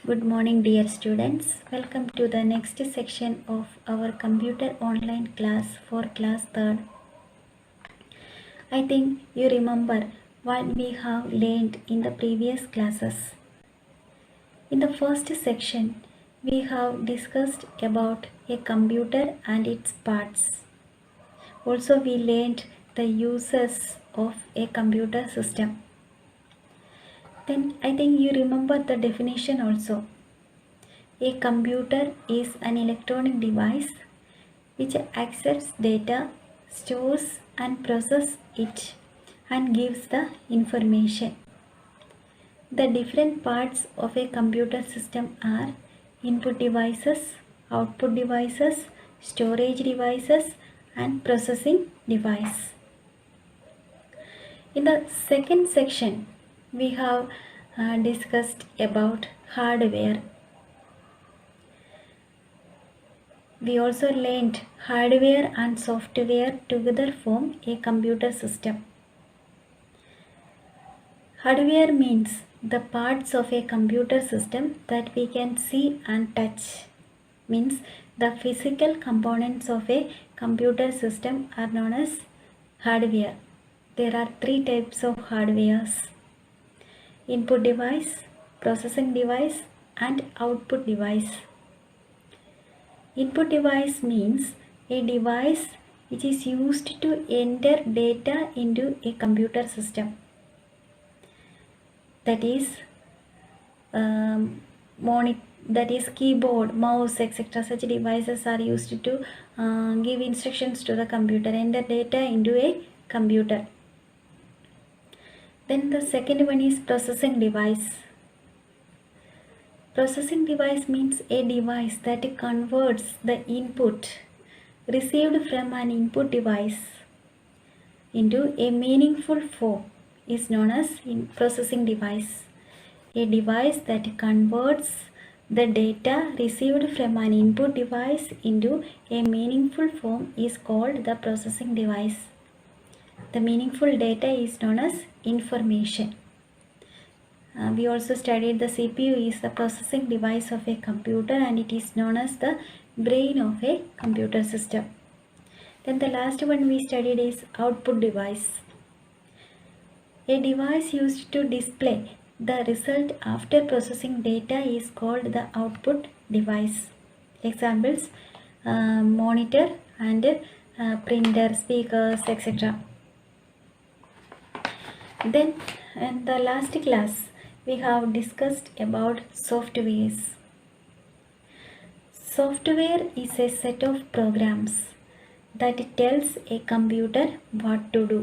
Good morning, dear students. Welcome to the next section of our computer online class for class 3rd. I think you remember what we have learned in the previous classes. In the first section, we have discussed about a computer and its parts. Also, we learned the uses of a computer system. Then I think you remember the definition also. A computer is an electronic device which accepts data, stores and processes it, and gives the information. The different parts of a computer system are input devices, output devices, storage devices, and processing device. In the second section, we have discussed about hardware. We also learned hardware and software together form a computer system. Hardware means the parts of a computer system that we can see and touch. Means the physical components of a computer system are known as hardware. There are three types of hardwares: input device, processing device, and output device. Input device means a device which is used to enter data into a computer system. That is keyboard, mouse, etc. Such devices are used to give instructions to the computer, enter data into a computer. Then the second one is processing device. Processing device means a device that converts the input received from an input device into a meaningful form is known as processing device. A device that converts the data received from an input device into a meaningful form is called the processing device. The meaningful data is known as information. We also studied the CPU is the processing device of a computer and it is known as the brain of a computer system. Then the last one we studied is output device. A device used to display the result after processing data is called the output device. Examples: monitor and printer, speakers, etc. Then in the last class we have discussed about softwares. Software is a set of programs that tells a computer what to do.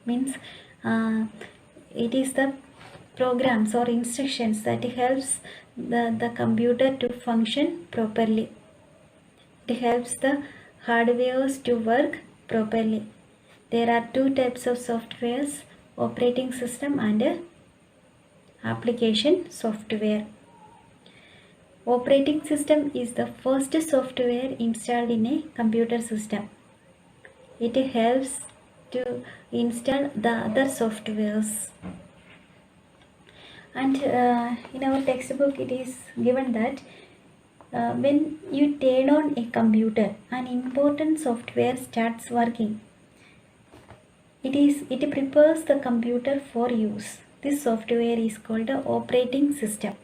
Means it is the programs or instructions that helps the computer to function properly. It helps the hardwares to work properly. There are two types of softwares: operating system and application software. Operating system is the first software installed in a computer system. It helps to install the other softwares. And in our textbook it is given that when you turn on a computer, an important software starts working. It prepares the computer for use. This software is called the operating system.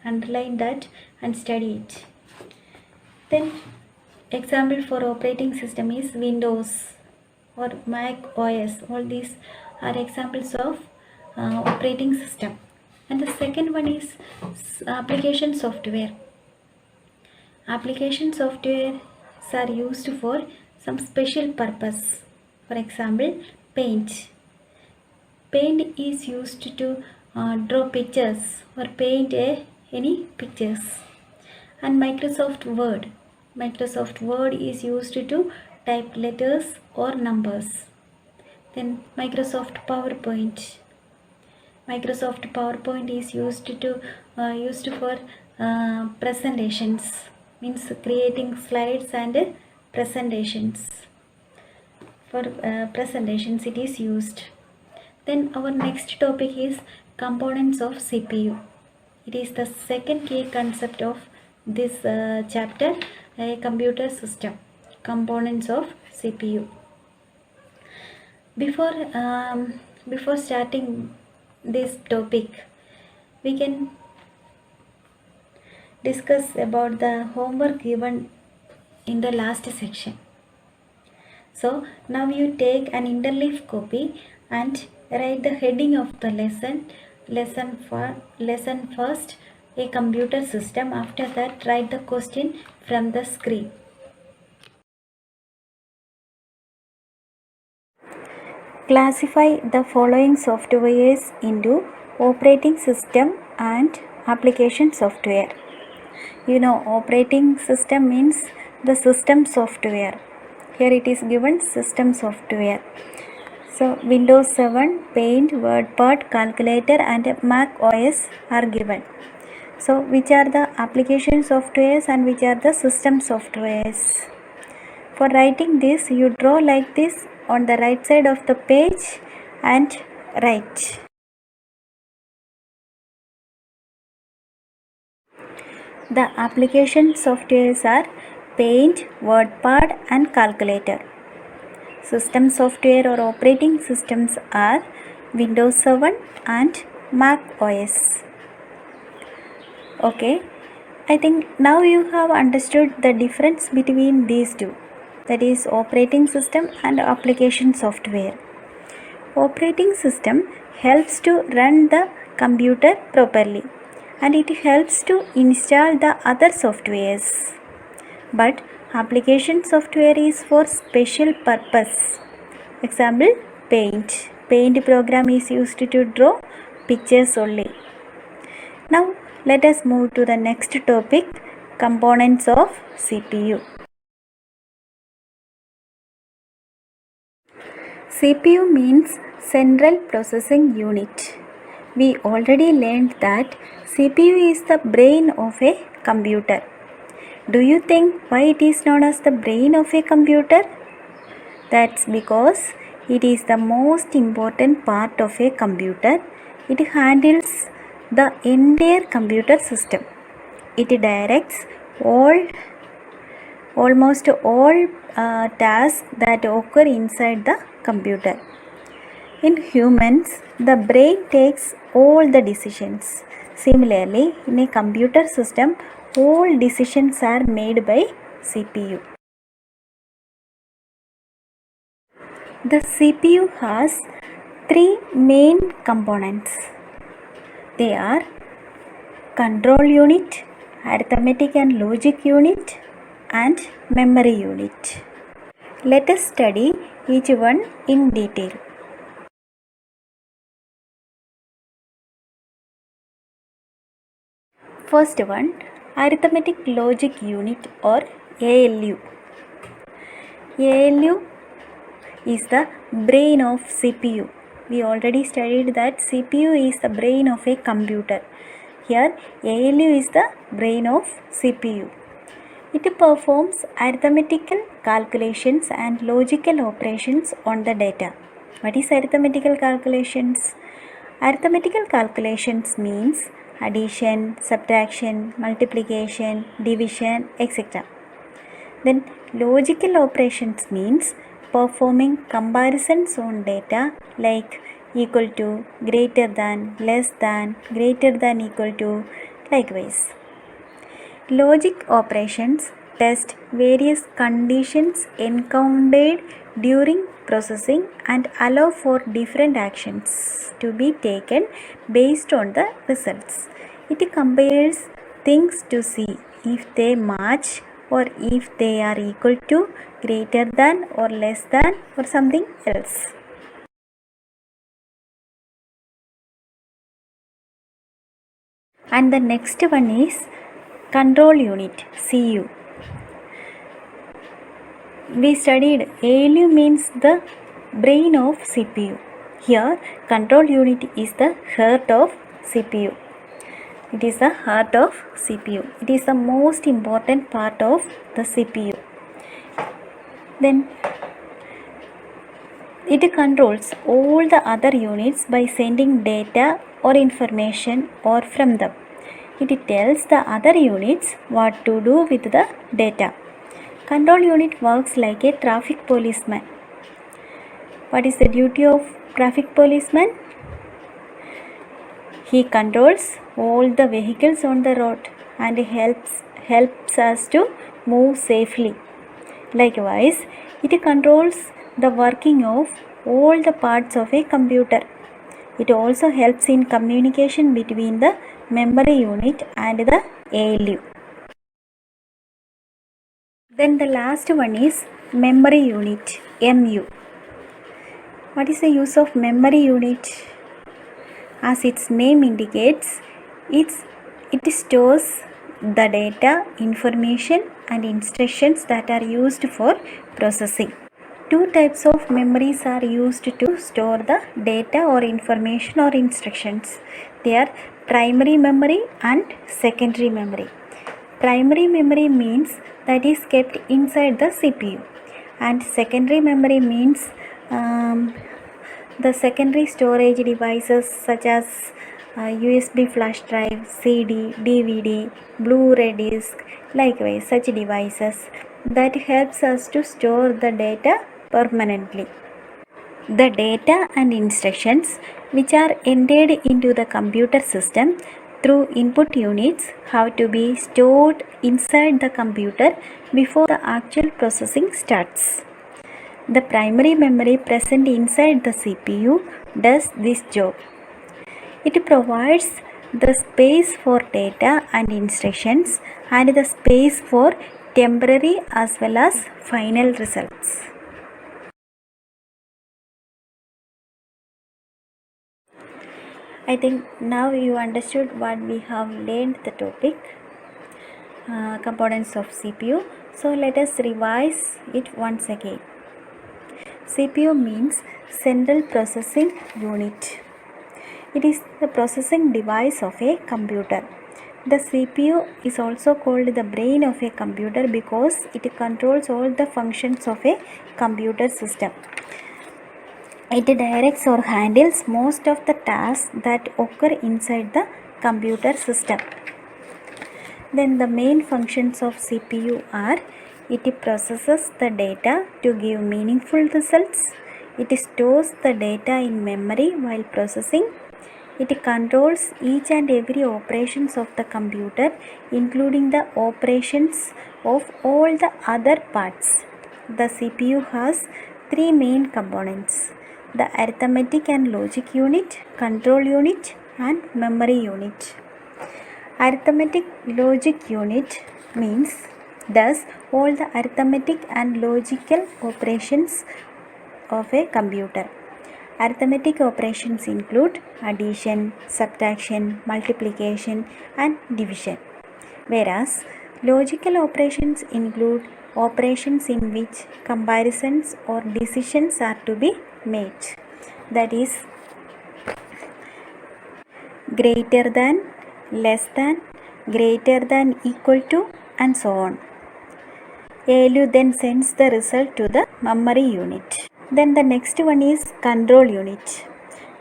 Underline that and study it. Then example for operating system is Windows or Mac OS. All these are examples of operating system. And the second one is application software. Application software are used for some special purpose. For example, Paint. Paint is used to draw pictures or paint any pictures. And Microsoft Word. Microsoft Word is used to type letters or numbers. Then Microsoft PowerPoint. Microsoft PowerPoint is used for presentations. Means creating slides and presentations. For presentations it is used. Then our next topic is components of CPU. It is the second key concept of this chapter, a computer system, components of CPU. Before starting this topic, we can discuss about the homework given in the last section. So now you take an interleaf copy and write the heading of the lesson first, a computer system. After that, write the question from the screen. Classify the following softwares into operating system and application software. You know, operating system means the system software. Here it is given system software. So Windows 7, Paint, WordPad, Calculator and Mac OS are given. So which are the application softwares and which are the system softwares? For writing this, you draw like this on the right side of the page and write. The application softwares are Paint, WordPad and Calculator. System software or operating systems are Windows 7 and Mac OS. Okay, I think now you have understood the difference between these two, that is operating system and application software. Operating system helps to run the computer properly and it helps to install the other softwares. But application software is for special purpose. Example, Paint. Paint program is used to draw pictures only. Now let us move to the next topic, components of CPU. CPU means Central Processing Unit. We already learned that CPU is the brain of a computer. Do you think why it is known as the brain of a computer? That's because it is the most important part of a computer. It handles the entire computer system. It directs almost all tasks that occur inside the computer. In humans, the brain takes all the decisions. Similarly, in a computer system, all decisions are made by CPU. The CPU has three main components. They are control unit, arithmetic and logic unit, and memory unit. Let us study each one in detail. First one, arithmetic logic unit or ALU. ALU is the brain of CPU. We already studied that CPU is the brain of a computer. Here ALU is the brain of CPU. It performs arithmetical calculations and logical operations on the data. What is arithmetical calculations? Arithmetical calculations means addition, subtraction, multiplication, division, etc. Then logical operations means performing comparisons on data like equal to, greater than, less than, greater than equal to, likewise. Logic operations test various conditions encountered during processing and allow for different actions to be taken based on the results. It compares things to see if they match or if they are equal to, greater than or less than or something else. And the next one is control unit, CU. We studied ALU means the brain of CPU. Here control unit is the heart of CPU. It is the heart of CPU. It is the most important part of the CPU. Then it controls all the other units by sending data or information or from them. It tells the other units what to do with the data. Control unit works like a traffic policeman. What is the duty of traffic policeman? He controls all the vehicles on the road and helps us to move safely. Likewise, it controls the working of all the parts of a computer. It also helps in communication between the memory unit and the ALU. Then the last one is memory unit, MU. What is the use of memory unit? As its name indicates, it stores the data, information and instructions that are used for processing. Two types of memories are used to store the data or information or instructions. They are primary memory and secondary memory. Primary memory means that is kept inside the CPU, and secondary memory means the secondary storage devices such as USB flash drive, CD, DVD, Blu-ray disc, likewise such devices that helps us to store the data permanently. The data and instructions which are entered into the computer system through input units have to be stored inside the computer before the actual processing starts. The primary memory present inside the CPU does this job. It provides the space for data and instructions and the space for temporary as well as final results. I think now you understood what we have learned the topic, components of CPU. So let us revise it once again. CPU means Central Processing Unit. It is the processing device of a computer. The CPU is also called the brain of a computer because it controls all the functions of a computer system. It directs or handles most of the tasks that occur inside the computer system. Then the main functions of CPU are: it processes the data to give meaningful results, it stores the data in memory while processing, it controls each and every operations of the computer including the operations of all the other parts. The CPU has three main components: the arithmetic and logic unit, control unit and memory unit. Arithmetic logic unit means does all the arithmetic and logical operations of a computer. Arithmetic operations include addition, subtraction, multiplication and division, whereas logical operations include operations in which comparisons or decisions are to be made, that is greater than, less than, greater than, equal to and so on. ALU then sends the result to the memory unit. Then the next one is control unit.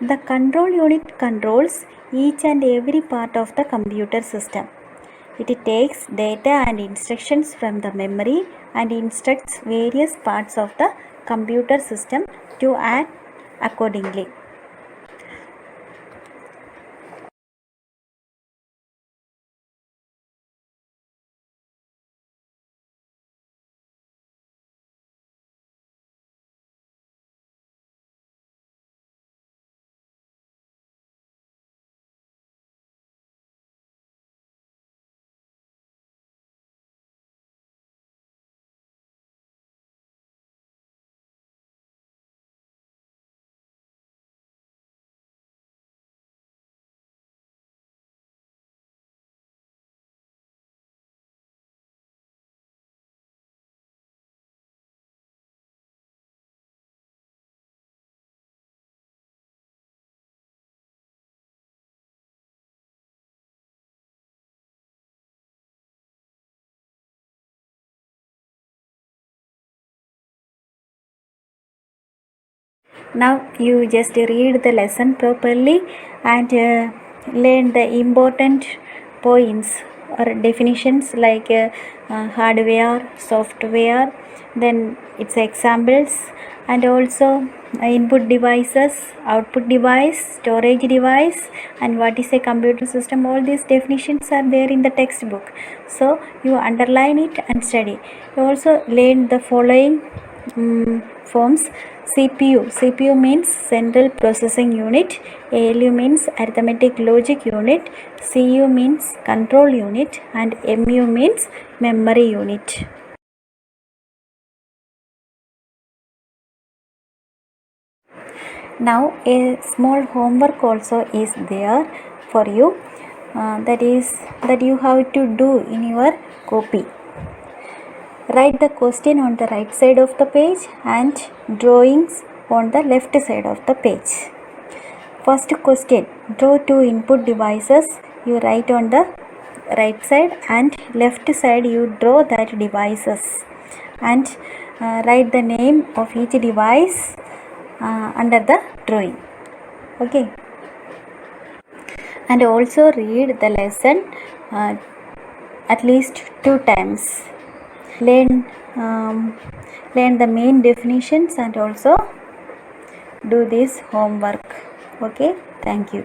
The control unit controls each and every part of the computer system. It takes data and instructions from the memory and instructs various parts of the computer system to act accordingly. Now you just read the lesson properly and learn the important points or definitions like hardware, software, then its examples, and also input devices, output device, storage device, and what is a computer system. All these definitions are there in the textbook, so you underline it and study. You also learn the following forms. CPU means central processing unit, ALU means arithmetic logic unit, CU means control unit, and MU means memory unit. Now a small homework also is there for you, that you have to do in your copy. Write the question on the right side of the page and drawings on the left side of the page. First question, draw two input devices. You write on the right side, and left side you draw that devices, and write the name of each device under the drawing. Okay, and also read the lesson at least 2 times. Learn the main definitions and also do this homework. Okay, thank you.